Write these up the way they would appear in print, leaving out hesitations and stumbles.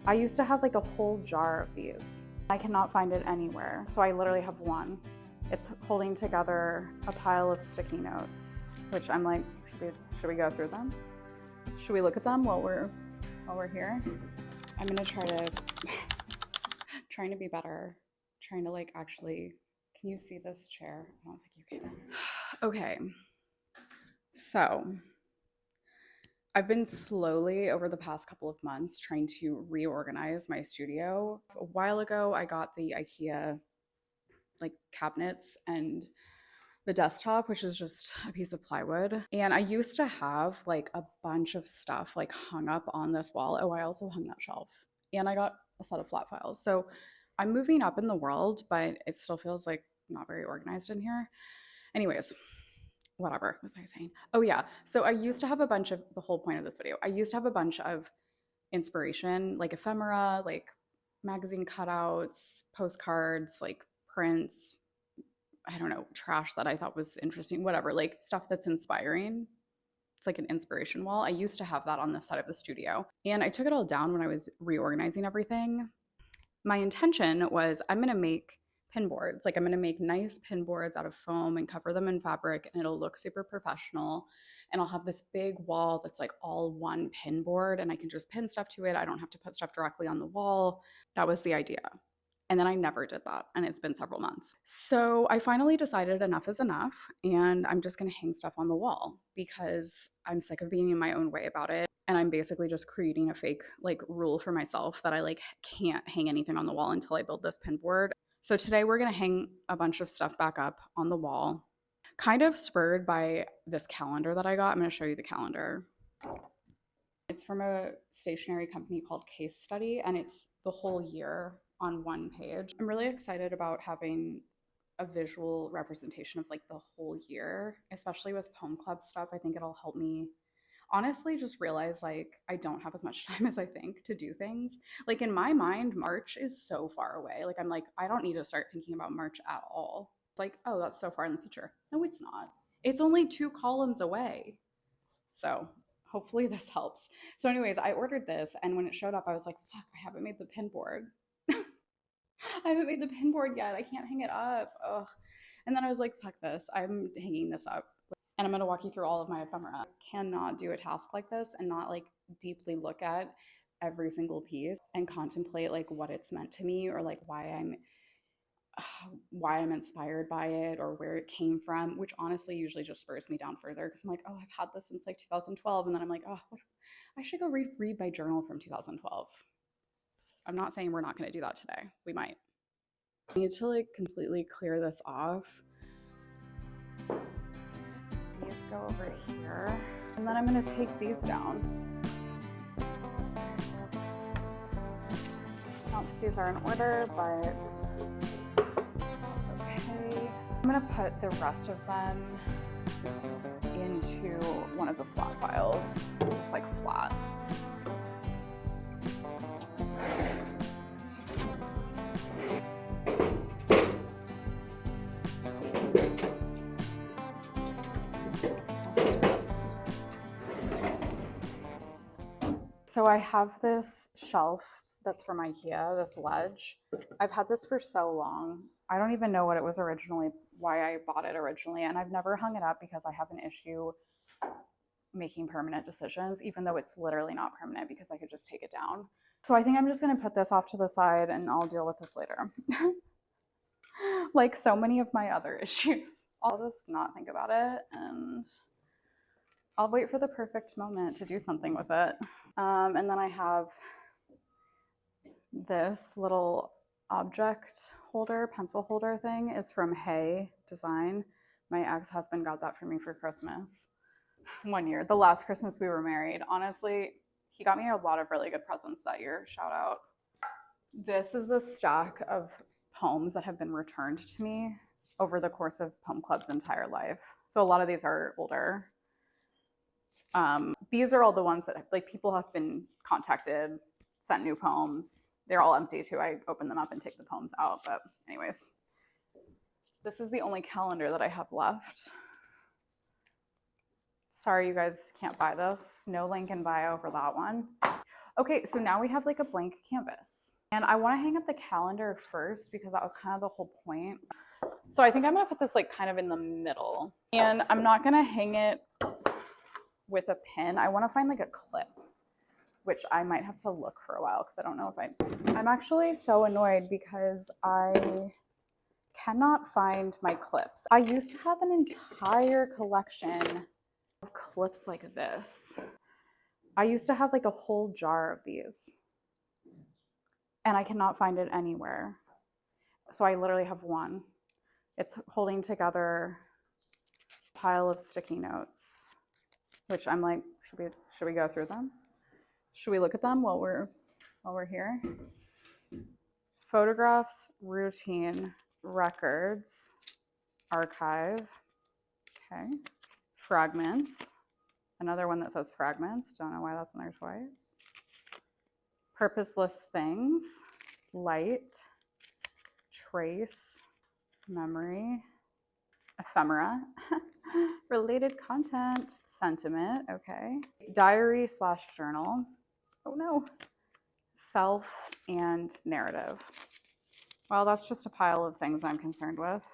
I used to have like a whole jar of these. I cannot find it anywhere, so I literally have one. It's holding together a pile of sticky notes, which I'm like, should we go through them? Should we look at them while we're here? I'm gonna trying to be better, trying to like actually, can you see this chair? I don't think you can. Okay, so I've been slowly over the past couple of months trying to reorganize my studio. A while ago, I got the IKEA like cabinets and the desktop, which is just a piece of plywood. And I used to have like a bunch of stuff like hung up on this wall. Oh, I also hung that shelf. And I got a set of flat files. So I'm moving up in the world, but it still feels like not very organized in here. Anyways, whatever was I saying? Oh yeah. So I used to have a bunch of, the whole point of this video, I used to have a bunch of inspiration, like ephemera, like magazine cutouts, postcards, like prints, I don't know, trash that I thought was interesting, whatever, like stuff that's inspiring. It's like an inspiration wall. I used to have that on this side of the studio. And I took it all down when I was reorganizing everything. My intention was I'm going to make pin boards. Like I'm going to make nice pin boards out of foam and cover them in fabric, and it'll look super professional. And I'll have this big wall that's like all one pin board, and I can just pin stuff to it. I don't have to put stuff directly on the wall. That was the idea. And then I never did that, and it's been several months. So I finally decided enough is enough, and I'm just gonna hang stuff on the wall because I'm sick of being in my own way about it. And I'm basically just creating a fake like rule for myself that I like can't hang anything on the wall until I build this pin board. So today we're gonna hang a bunch of stuff back up on the wall, kind of spurred by this calendar that I got. I'm gonna show you the calendar. It's from a stationery company called Case Study, and it's the whole year on one page. I'm really excited about having a visual representation of like the whole year, especially with Poem Club stuff. I think it'll help me honestly just realize like I don't have as much time as I think to do things. Like in my mind, March is so far away. Like I'm like, I don't need to start thinking about March at all. Like, oh, that's so far in the future. No, it's not. It's only 2 columns away. So hopefully this helps. So anyways, I ordered this, and when it showed up, I was like, fuck, I haven't made the pin board. I haven't made the pin board yet. I can't hang it up. Ugh. And then I was like, fuck this. I'm hanging this up. And I'm going to walk you through all of my ephemera. I cannot do a task like this and not like deeply look at every single piece and contemplate like what it's meant to me, or like why I'm inspired by it or where it came from, which honestly usually just spurs me down further because I'm like, oh, I've had this since like 2012. And then I'm like, oh, I should go read my journal from 2012. I'm not saying we're not going to do that today. We might. I need to like completely clear this off. These go over here. And then I'm going to take these down. I don't think these are in order, but it's okay. I'm going to put the rest of them into one of the flat files, just like flat. So I have this shelf that's from IKEA, this ledge. I've had this for so long. I don't even know what it was originally, why I bought it originally, and I've never hung it up because I have an issue making permanent decisions, even though it's literally not permanent because I could just take it down. So I think I'm just gonna put this off to the side and I'll deal with this later. Like so many of my other issues. I'll just not think about it and I'll wait for the perfect moment to do something with it. And then I have this little object holder, pencil holder thing is from Hey Design. My ex-husband got that for me for Christmas one year, the last Christmas we were married. Honestly, he got me a lot of really good presents that year. Shout out. This is the stack of poems that have been returned to me over the course of Poem Club's entire life. So a lot of these are older. These are all the ones that like people have been contacted, sent new poems. They're all empty too. I open them up and take the poems out. But anyways, this is the only calendar that I have left. Sorry, you guys can't buy this. No link in bio for that one. Okay, so now we have like a blank canvas. And I want to hang up the calendar first because that was kind of the whole point. So I think I'm going to put this like kind of in the middle. And I'm not going to hang it with a pin. I want to find like a clip, which I might have to look for a while because I don't know if I'm actually so annoyed because I cannot find my clips. I used to have an entire collection of clips like this. I used to have like a whole jar of these and I cannot find it anywhere. So I literally have one. It's holding together a pile of sticky notes, which I'm like, should we go through them? Should we look at them while we're here? Photographs, routine, records, archive, okay. Fragments, another one that says fragments, don't know why that's in there twice. Purposeless things, light, trace, memory, ephemera, related content, sentiment, okay. Diary / journal, oh no. Self and narrative. Well, that's just a pile of things I'm concerned with,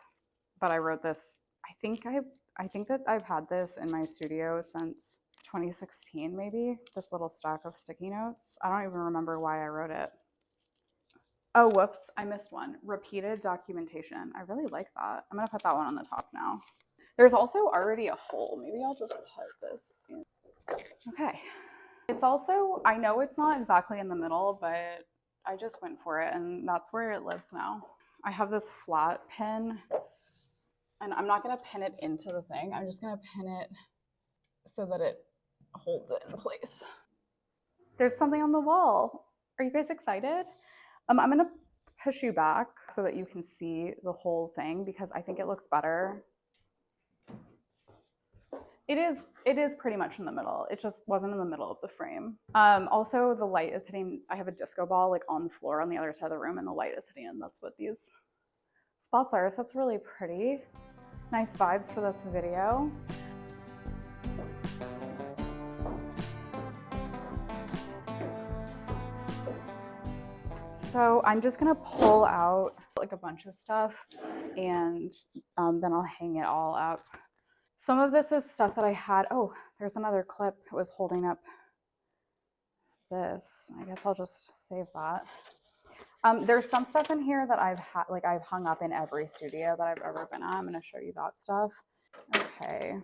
but I wrote this, I think that I've had this in my studio since 2016 maybe, this little stack of sticky notes. I don't even remember why I wrote it. Oh, whoops, I missed one. Repeated documentation. I really like that. I'm gonna put that one on the top now. There's also already a hole. Maybe I'll just put this in. Okay. It's also, I know it's not exactly in the middle, but I just went for it and that's where it lives now. I have this flat pin and I'm not gonna pin it into the thing. I'm just gonna pin it so that it holds it in place. There's something on the wall. Are you guys excited? I'm gonna push you back so that you can see the whole thing because I think it looks better. It is pretty much in the middle. It just wasn't in the middle of the frame. Also, the light is hitting, I have a disco ball like on the floor on the other side of the room and the light is hitting and that's what these spots are. So that's really pretty. Nice vibes for this video. So I'm just gonna pull out like a bunch of stuff and then I'll hang it all up. Some of this is stuff that I had. Oh, there's another clip. It was holding up this. I guess I'll just save that. There's some stuff in here that I've hung up in every studio that I've ever been at. I'm going to show you that stuff. Okay.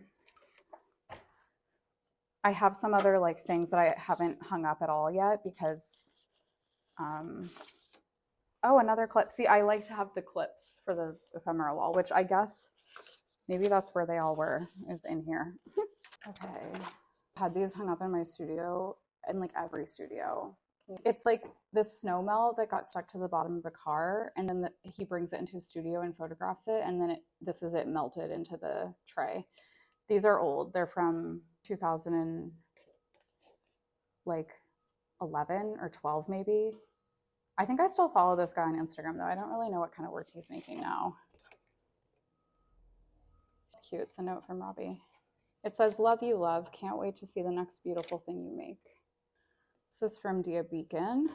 I have some other like things that I haven't hung up at all yet because, oh, another clip. See, I like to have the clips for the ephemera wall, which I guess maybe that's where they all were, is in here. Okay. Had these hung up in my studio, in like every studio. It's like this snow melt that got stuck to the bottom of a car, and then he brings it into his studio and photographs it, and then this is it melted into the tray. These are old. They're from 2011 or 12 maybe. I think I still follow this guy on Instagram though. I don't really know what kind of work he's making now. It's cute. It's a note from Robbie. It says, "Love you, love. Can't wait to see the next beautiful thing you make." This is from Dia Beacon.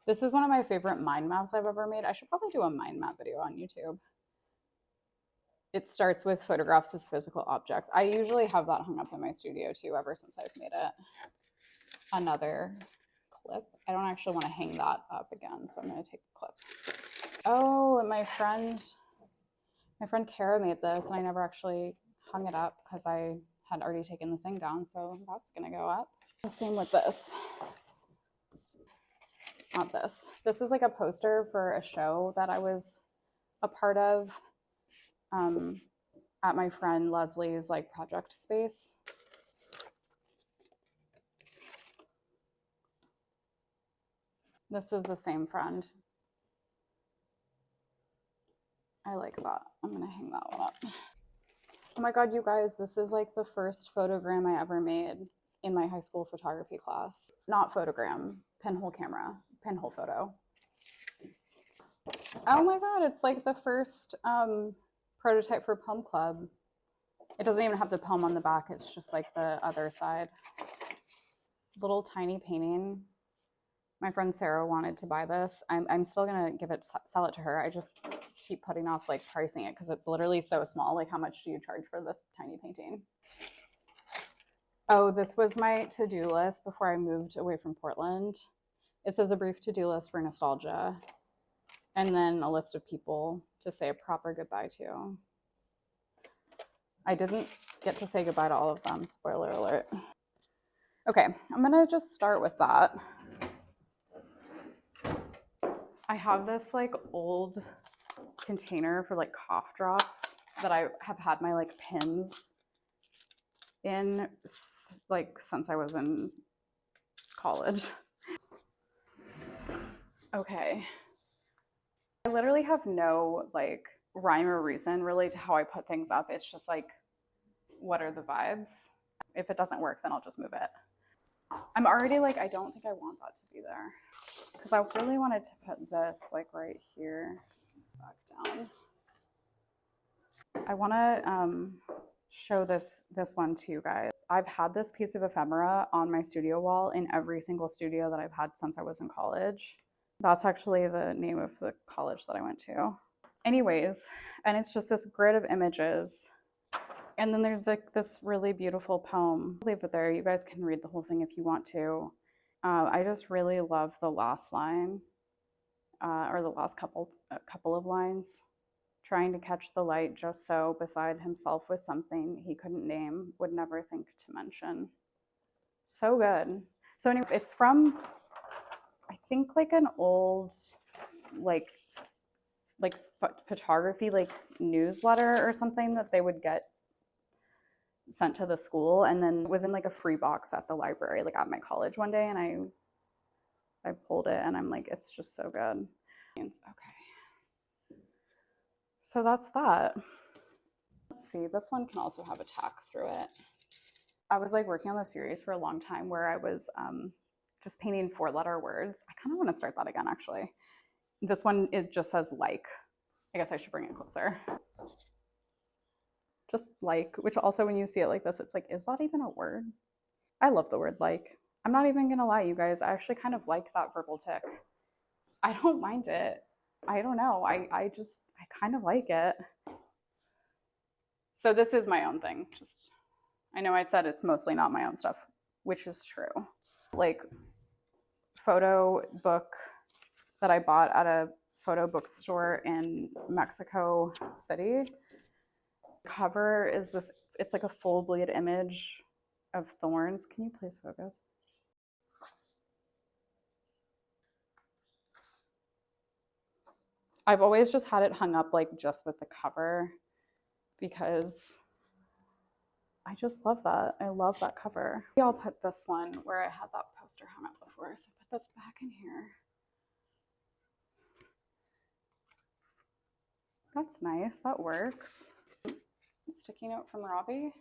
This is one of my favorite mind maps I've ever made. I should probably do a mind map video on YouTube. It starts with photographs as physical objects. I usually have that hung up in my studio too, ever since I've made it. Another clip. I don't actually want to hang that up again, so I'm going to take the clip. Oh, my friend Kara made this, and I never actually hung it up because I had already taken the thing down, so that's going to go up. Same with this. Not this. This is like a poster for a show that I was a part of at my friend Leslie's like project space. This is the same friend. I like that. I'm gonna hang that one up. Oh my God, you guys, this is like the first photogram I ever made in my high school photography class. Not photogram, pinhole camera, pinhole photo. Oh my God, it's like the first prototype for Poem Club. It doesn't even have the poem on the back, it's just like the other side. Little tiny painting. My friend Sarah wanted to buy this. I'm still gonna sell it to her. I just keep putting off like pricing it because it's literally so small. Like, how much do you charge for this tiny painting? Oh, this was my to-do list before I moved away from Portland. It says a brief to-do list for nostalgia, and then a list of people to say a proper goodbye to. I didn't get to say goodbye to all of them, spoiler alert. Okay, I'm gonna just start with that. I have this like old container for like cough drops that I have had my like pins in like since I was in college. Okay. I literally have no like rhyme or reason really to how I put things up. It's just like, what are the vibes? If it doesn't work, then I'll just move it. I'm already like, I don't think I want that to be there because I really wanted to put this like right here, back down. I want to show this one to you guys. I've had this piece of ephemera on my studio wall in every single studio that I've had since I was in college. That's actually the name of the college that I went to. Anyways, and it's just this grid of images. And then there's like this really beautiful poem. I'll leave it there. You guys can read the whole thing if you want to. I just really love the last line, or the last couple of lines. Trying to catch the light just so, beside himself with something he couldn't name, would never think to mention. So good. So anyway, it's from, I think like an old, like photography, like newsletter or something that they would get sent to the school, and then it was in like a free box at the library, like at my college one day, and I pulled it, and I'm like, it's just so good. Okay. So that's that. Let's see, this one can also have a tack through it. I was like working on the series for a long time where I was just painting 4-letter words. I kind of want to start that again, actually. This one, it just says like. I guess I should bring it closer. Just like, which also when you see it like this, it's like, is that even a word? I love the word like. I'm not even gonna lie, you guys. I actually kind of like that verbal tick. I don't mind it. I don't know. I kind of like it. So this is my own thing. Just, I know I said it's mostly not my own stuff, which is true. Like photo book that I bought at a photo bookstore in Mexico City. Cover is this, it's like a full bleed image of thorns. Can you please focus? I've always just had it hung up like just with the cover because I just love that. I love that cover. I'll put this one where I had that poster hung up before. So put this back in here. That's nice. That works. Sticky note from Robbie.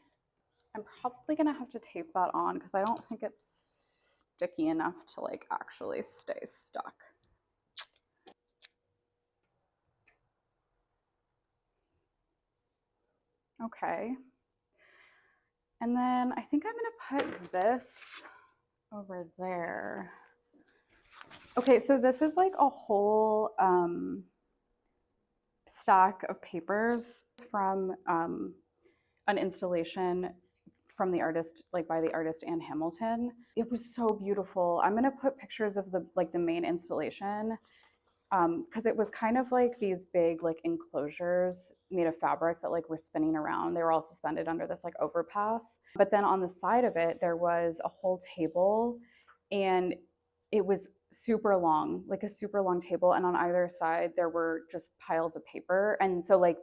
I'm probably gonna have to tape that on because I don't think it's sticky enough to like actually stay stuck. Okay. And then I think I'm gonna put this over there. Okay, so this is like a whole stack of papers from an installation from the artist, like by the artist Anne Hamilton. It was so beautiful. I'm gonna put pictures of the like the main installation because it was kind of like these big like enclosures made of fabric that like were spinning around. They were all suspended under this like overpass. But then on the side of it, there was a whole table, and it was super long, like a super long table. And on either side, there were just piles of paper. And so like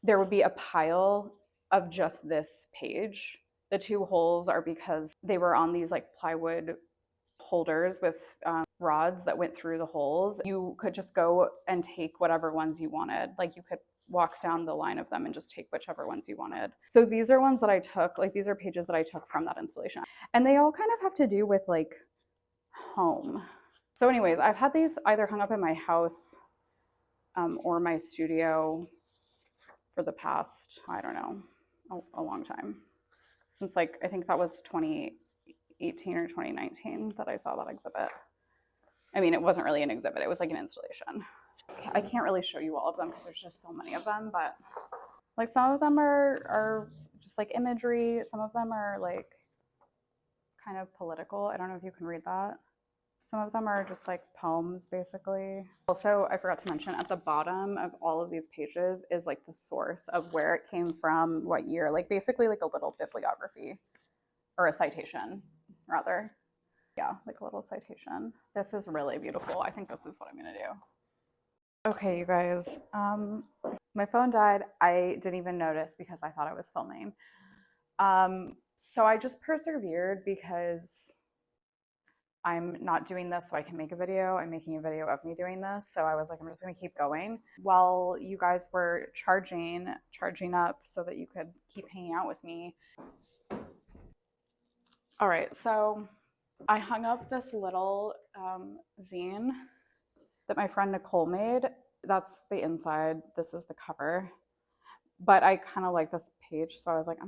there would be a pile of just this page. The 2 holes are because they were on these like plywood holders with rods that went through the holes. You could just go and take whatever ones you wanted. Like you could walk down the line of them and just take whichever ones you wanted. So these are ones that I took, like these are pages that I took from that installation. And they all kind of have to do with like home. So anyways, I've had these either hung up in my house or my studio for the past, I don't know, a long time. Since like, I think that was 2018 or 2019 that I saw that exhibit. I mean, it wasn't really an exhibit, it was like an installation. I can't really show you all of them because there's just so many of them, but like some of them are just like imagery, some of them are like kind of political. I don't know if you can read that. Some of them are just like poems, basically. Also, I forgot to mention at the bottom of all of these pages is like the source of where it came from, what year, like basically like a little bibliography or a citation, rather. Yeah, like a little citation. This is really beautiful. I think this is what I'm gonna do. Okay, you guys. My phone died. I didn't even notice because I thought I was filming. So I just persevered because I'm not doing this so I can make a video. I'm making a video of me doing this. So I was like, I'm just gonna keep going while you guys were charging up so that you could keep hanging out with me. All right, so I hung up this little zine that my friend Nicole made. That's the inside. This is the cover. But I kind of like this page, so I was like,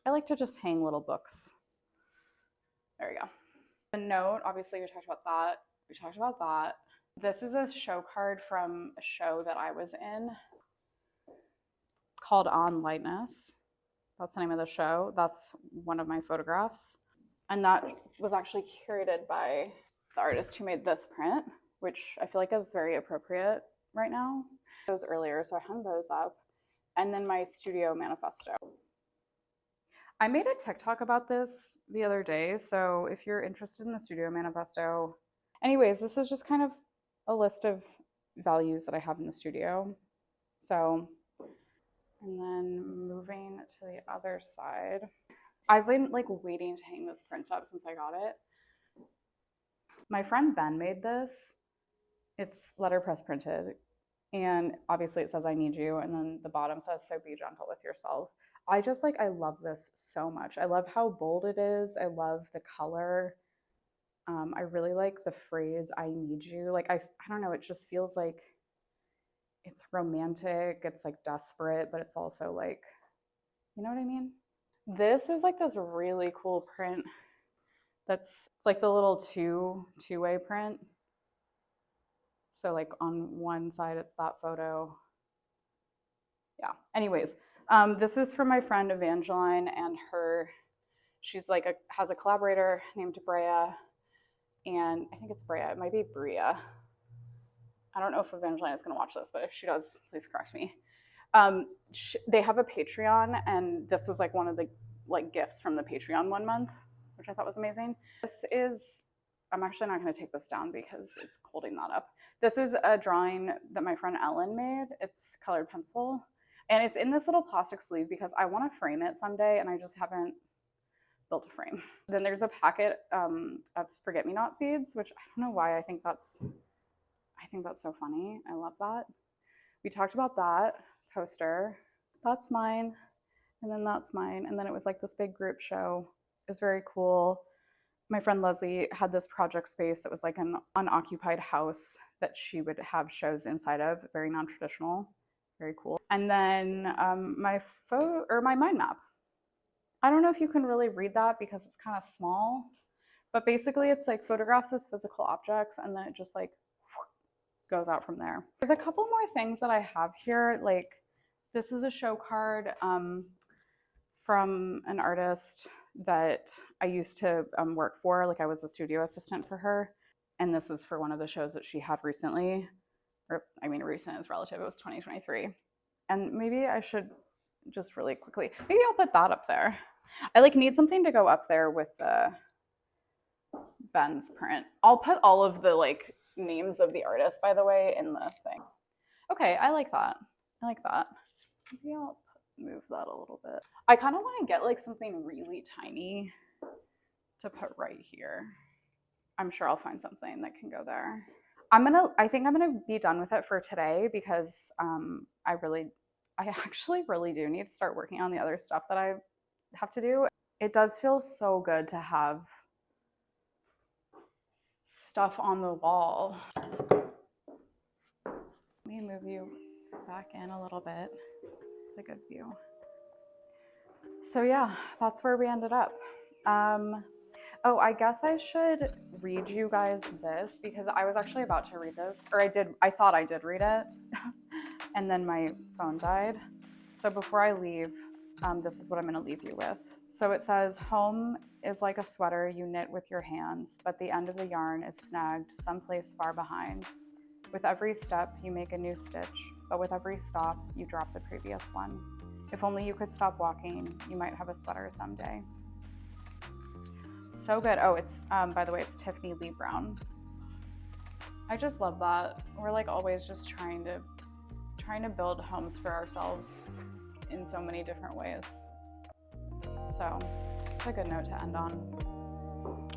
I like to just hang little books. There we go. The note, obviously we talked about that. We talked about that. This is a show card from a show that I was in called On Lightness. That's the name of the show. That's one of my photographs. And that was actually curated by the artist who made this print, which I feel like is very appropriate right now. Those earlier, so I hung those up. And then my studio manifesto. I made a TikTok about this the other day, so if you're interested in the studio manifesto. Anyways, this is just kind of a list of values that I have in the studio. So, and then moving to the other side. I've been like waiting to hang this print up since I got it. My friend Ben made this. It's letterpress printed. And obviously it says I need you, and then the bottom says so be gentle with yourself. I just like, I love this so much. I love how bold it is. I love the color. I really like the phrase I need you. Like I don't know, it just feels like it's romantic, it's like desperate, but it's also like, you know what I mean? This is like this really cool print it's like the little two-way print. So like on one side it's that photo. Yeah. Anyways, this is from my friend Evangeline and she's like has a collaborator named Brea, and I think it's Brea. It might be Brea. I don't know if Evangeline is going to watch this, but if she does, please correct me. They have a Patreon, and this was like one of the like gifts from the Patreon 1 month, which I thought was amazing. This is, I'm actually not going to take this down because it's holding that up. This is a drawing that my friend Ellen made. It's colored pencil. And it's in this little plastic sleeve because I want to frame it someday, and I just haven't built a frame. Then there's a packet of forget-me-not seeds, which I don't know why I think that's so funny. I love that. We talked about that poster. That's mine, and then that's mine. And then it was like this big group show. It was very cool. My friend Leslie had this project space that was like an unoccupied house that she would have shows inside of, very non-traditional. Very cool. And then my mind map. I don't know if you can really read that because it's kind of small, but basically it's like photographs as physical objects, and then it just like goes out from there. There's a couple more things that I have here. Like this is a show card from an artist that I used to work for. Like I was a studio assistant for her. And this is for one of the shows that she had recently. Or I mean, recent is relative, it was 2023. And maybe I should just really quickly, maybe I'll put that up there. I like need something to go up there with the Ben's print. I'll put all of the like names of the artists, by the way, in the thing. Okay, I like that. I like that. Maybe I'll move that a little bit. I kind of want to get like something really tiny to put right here. I'm sure I'll find something that can go there. I think I'm gonna be done with it for today because I actually really do need to start working on the other stuff that I have to do. It does feel so good to have stuff on the wall. Let me move you back in a little bit. It's a good view. So yeah, that's where we ended up. Oh, I guess I should read you guys this because I was actually about to read this, or I thought I did read it, and then my phone died. So before I leave, this is what I'm going to leave you with. So it says, home is like a sweater you knit with your hands, but the end of the yarn is snagged someplace far behind. With every step, you make a new stitch, but with every stop, you drop the previous one. If only you could stop walking, you might have a sweater someday. So good. Oh, it's, by the way, it's Tiffany Lee Brown. I just love that. We're like always just trying to build homes for ourselves in so many different ways. So it's a good note to end on.